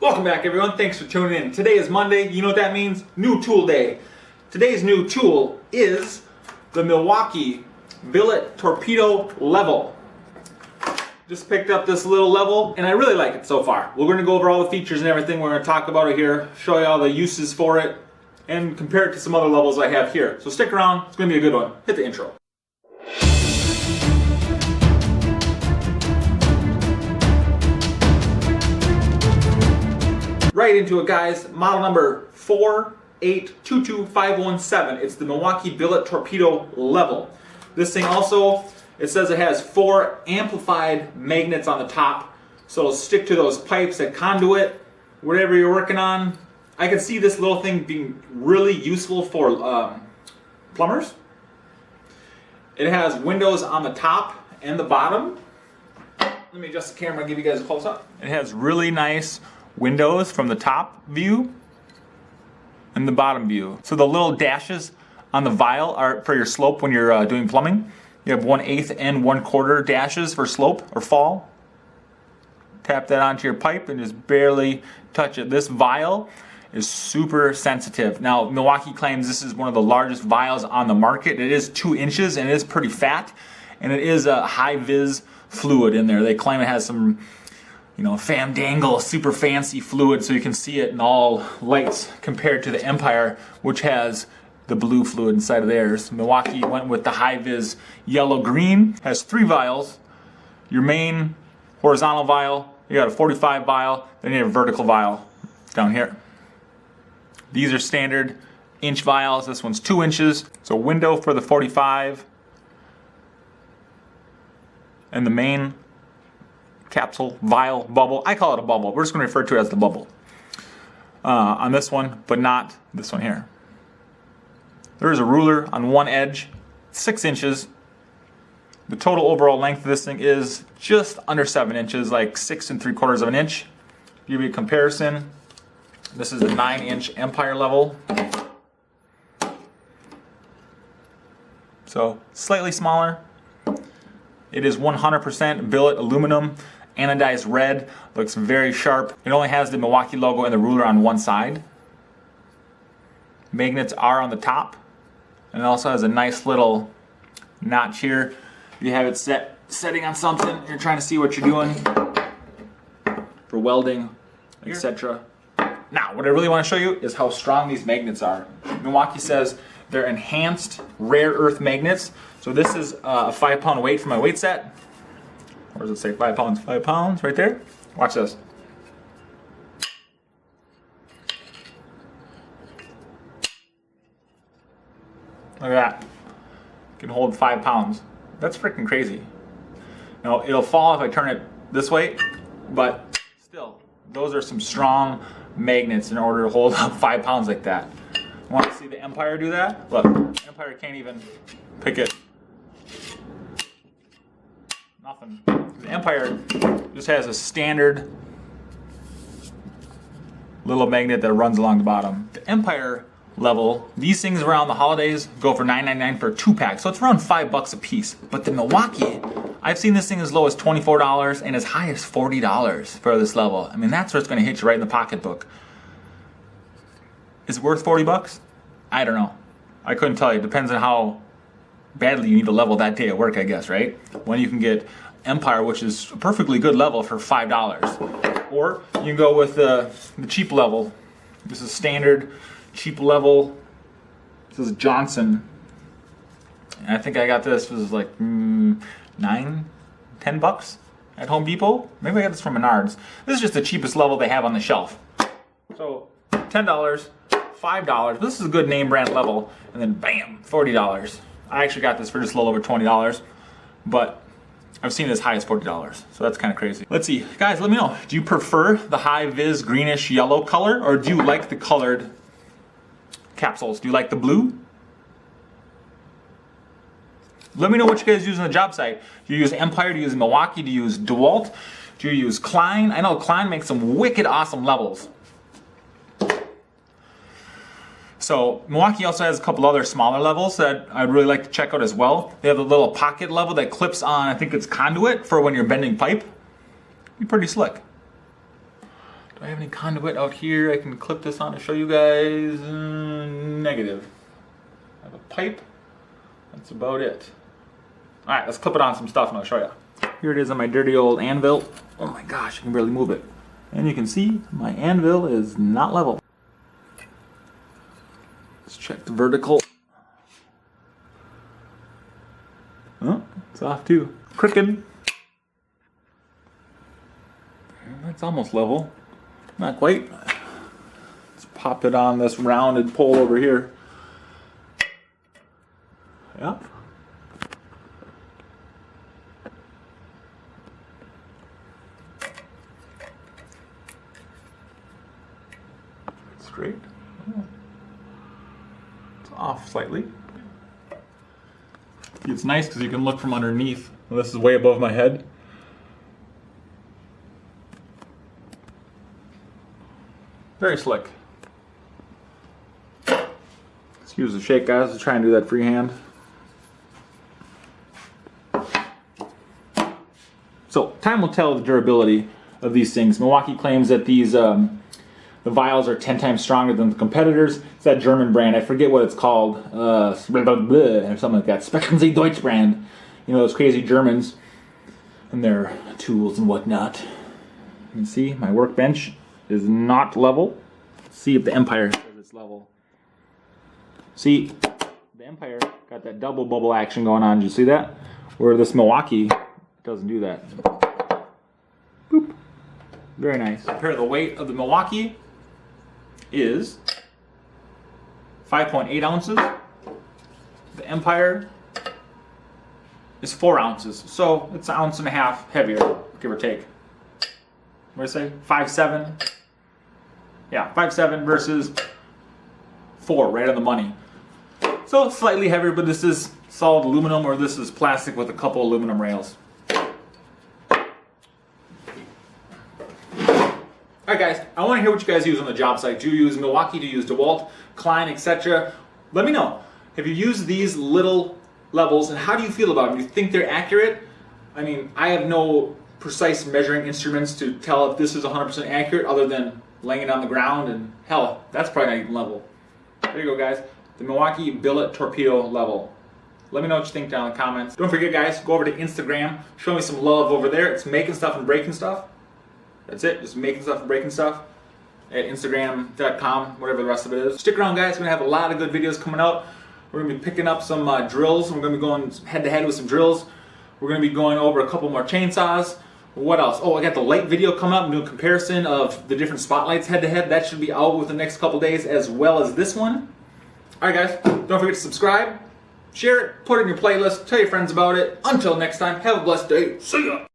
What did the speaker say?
Welcome back, everyone. Thanks for tuning in. Today is Monday. You know what that means? New tool day. Today's new tool is the Milwaukee Billet Torpedo Level. Just picked up this little level and I really like it so far. We're going to go over all the features and everything. We're going to talk about it here, show you all the uses for it, and compare it to some other levels I have here. So stick around. It's going to be a good one. Hit the intro. Right into it, guys. Model number 4822517. It's the Milwaukee Billet Torpedo Level. This thing also, it says it has 4 amplified magnets on the top, so it'll stick to those pipes, that conduit, whatever you're working on. I can see this little thing being really useful for plumbers. It has windows on the top and the bottom. Let me adjust the camera and give you guys a close up. It has really nice windows from the top view and the bottom view. So the little dashes on the vial are for your slope when you're doing plumbing. You have 1/8 and 1/4 dashes for slope or fall. Tap that onto your pipe and just barely touch it. This vial is super sensitive. Now, Milwaukee claims this is one of the largest vials on the market. It is 2 inches and it is pretty fat, and it is a high-vis fluid in there. They claim it has some, fandangle, super fancy fluid, so you can see it in all lights, compared to the Empire, which has the blue fluid inside of theirs. Milwaukee went with the high-vis yellow-green. Has 3 vials. Your main horizontal vial, you got a 45 vial, then you have a vertical vial down here. These are standard inch vials. This one's 2 inches. So window for the 45. And the main capsule, vial, bubble. I call it a bubble. We're just going to refer to it as the bubble on this one, but not this one here. There is a ruler on one edge, 6 inches. The total overall length of this thing is just under 7 inches, like 6 3/4 of an inch. Give you a comparison. This is a 9-inch Empire level. So slightly smaller. It is 100% billet aluminum, anodized red, looks very sharp. It only has the Milwaukee logo and the ruler on one side. Magnets are on the top, and it also has a nice little notch here. You have it setting on something, you're trying to see what you're doing for welding, etc. Now, what I really want to show you is how strong these magnets are. Milwaukee says they're enhanced rare earth magnets. So this is a 5-pound weight for my weight set. Or does it say 5 pounds? 5 pounds right there. Watch this. Look at that. It can hold 5 pounds. That's freaking crazy. Now, it'll fall if I turn it this way, but still, those are some strong magnets in order to hold up 5 pounds like that. Want to see the Empire do that? Look, Empire can't even pick it. Nothing. The Empire just has a standard little magnet that runs along the bottom. The Empire level, these things around the holidays go for $9.99 for a 2-pack, so it's around $5 a piece. But the Milwaukee, I've seen this thing as low as $24 and as high as $40 for this level. I mean, that's where it's going to hit you right in the pocketbook. Is it worth $40? I don't know. I couldn't tell you. It depends on how badly you need a level that day at work, I guess, right? When you can get Empire, which is a perfectly good level, for $5. Or you can go with the cheap level. This is standard cheap level. This is Johnson. And I think I got this, was like $9, $10 at Home Depot. Maybe I got this from Menards. This is just the cheapest level they have on the shelf. So $10, $5. This is a good name brand level. And then bam, $40. I actually got this for just a little over $20, but I've seen it as high as $40, so that's kind of crazy. Let's see, guys, let me know. Do you prefer the high-vis greenish yellow color, or do you like the colored capsules? Do you like the blue? Let me know what you guys use on the job site. Do you use Empire? Do you use Milwaukee? Do you use DeWalt? Do you use Klein? I know Klein makes some wicked awesome levels. So Milwaukee also has a couple other smaller levels that I'd really like to check out as well. They have a little pocket level that clips on, I think it's conduit for when you're bending pipe. Be pretty slick. Do I have any conduit out here I can clip this on to show you guys? Negative. I have a pipe. That's about it. Alright, let's clip it on some stuff and I'll show you. Here it is on my dirty old Anvil. Oh my gosh, I can barely move it. And you can see my Anvil is not level. Let's check the vertical. Oh, it's off too. Crooked. That's almost level. Not quite. Let's pop it on this rounded pole over here. Yep. Straight. It's off slightly. It's nice because you can look from underneath. This is way above my head. Very slick. Excuse the shake, guys. Let's try and do that freehand. So, time will tell the durability of these things. Milwaukee claims that these the vials are 10 times stronger than the competitors. It's that German brand. I forget what it's called. Or something like that. Sprechen Sie Deutsch brand. You know, those crazy Germans and their tools and whatnot. You can see my workbench is not level. Let's see if the Empire says it's level. See, the Empire got that double bubble action going on. Did you see that? Where this Milwaukee doesn't do that. Boop. Very nice. Compare the weight of the Milwaukee is 5.8 ounces. The Empire is 4 ounces. So it's an ounce and a half heavier, give or take. What do I say? 5.7. Yeah, 5.7 versus 4, right on the money. So slightly heavier, but this is solid aluminum, or this is plastic with a couple aluminum rails. Alright guys, I want to hear what you guys use on the job site. Do you use Milwaukee? Do you use DeWalt, Klein, etc.? Let me know. Have you used these little levels and how do you feel about them? Do you think they're accurate? I mean, I have no precise measuring instruments to tell if this is 100% accurate other than laying it on the ground, and hell, that's probably not even level. There you go guys, the Milwaukee Billet Torpedo level. Let me know what you think down in the comments. Don't forget guys, go over to Instagram, show me some love over there. It's making stuff and breaking stuff. That's it, just making stuff and breaking stuff at Instagram.com, whatever the rest of it is. Stick around guys, we're going to have a lot of good videos coming out. We're going to be picking up some drills. We're going to be going head to head with some drills. We're going to be going over a couple more chainsaws. What else? Oh, I got the light video coming up. I'm doing a comparison of the different spotlights head to head. That should be out within the next couple days as well as this one. Alright guys, don't forget to subscribe, share it, put it in your playlist, tell your friends about it. Until next time, have a blessed day. See ya!